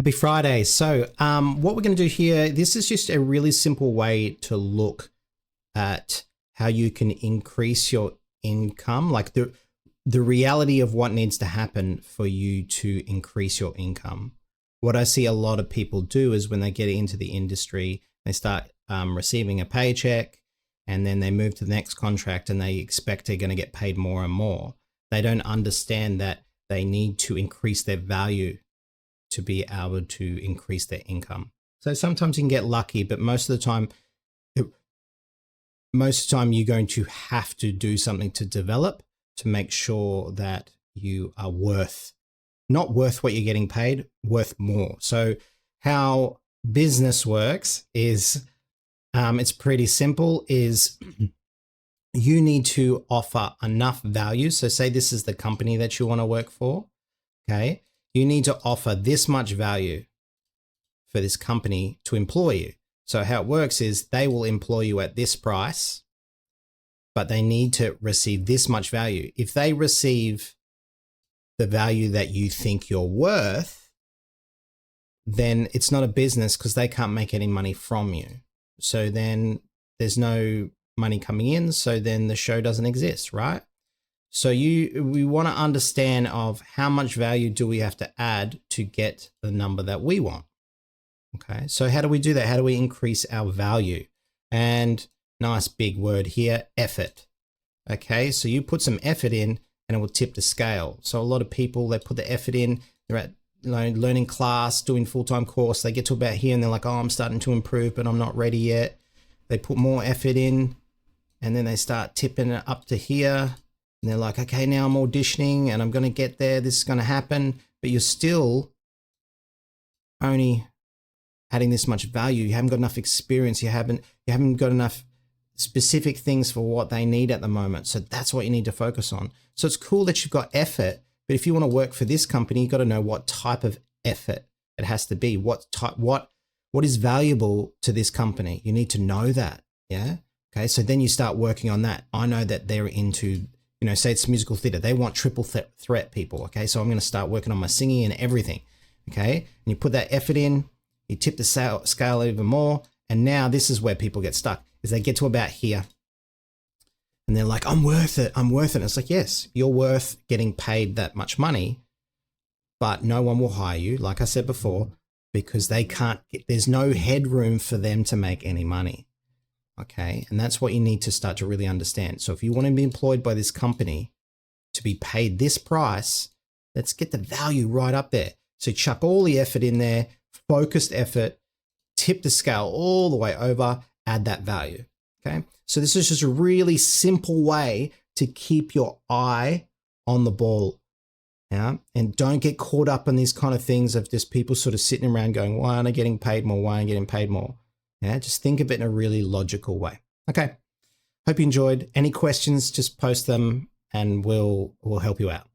Happy Friday. So what we're going to do here, this is just a really simple way to look at how you can increase your income, like the reality of what needs to happen for you to increase your income. What I see a lot of people do is when they get into the industry, they start receiving a paycheck and then they move to the next contract and they expect they're going to get paid more and more. They don't understand that they need to increase their value to be able to increase their income. So sometimes you can get lucky, but most of the time you're going to have to do something to develop to make sure that you are not worth what you're getting paid, worth more. So how business works is it's pretty simple, is you need to offer enough value. So say this is the company that you want to work for, okay? You need to offer this much value for this company to employ you. So how it works is they will employ you at this price, but they need to receive this much value. If they receive the value that you think you're worth, then it's not a business because they can't make any money from you. So then there's no money coming in. So then the show doesn't exist, right? So we want to understand of how much value do we have to add to get the number that we want. Okay, so how do we do that? How do we increase our value? And nice big word here, effort. Okay, so you put some effort in and it will tip the scale. So a lot of people, they put the effort in, they're at learning class, doing full-time course, they get to about here and they're like, oh, I'm starting to improve, but I'm not ready yet. They put more effort in and then they start tipping it up to here. And they're like, okay, now I'm auditioning and I'm going to get there. This is going to happen, but you're still only adding this much value. You haven't got enough experience. You haven't got enough specific things for what they need at the moment. So that's what you need to focus on. So it's cool that you've got effort, but if you want to work for this company, you've got to know what type of effort it has to be. What is valuable to this company? You need to know that. Yeah. Okay. So then you start working on that. I know that they're into, say it's musical theater. They want triple threat people. Okay. So I'm going to start working on my singing and everything. Okay. And you put that effort in, you tip the scale even more. And now this is where people get stuck, is they get to about here and they're like, I'm worth it. I'm worth it. And it's like, yes, you're worth getting paid that much money, but no one will hire you. Like I said before, because there's no headroom for them to make any money. Okay. And that's what you need to start to really understand. So if you want to be employed by this company to be paid this price, let's get the value right up there. So chuck all the effort in there, focused effort, tip the scale all the way over, add that value. Okay. So this is just a really simple way to keep your eye on the ball. Yeah. And don't get caught up in these kind of things of just people sort of sitting around going, why aren't I getting paid more? Why aren't I getting paid more? Yeah, just think of it in a really logical way. Okay. Hope you enjoyed. Any questions, just post them and we'll help you out.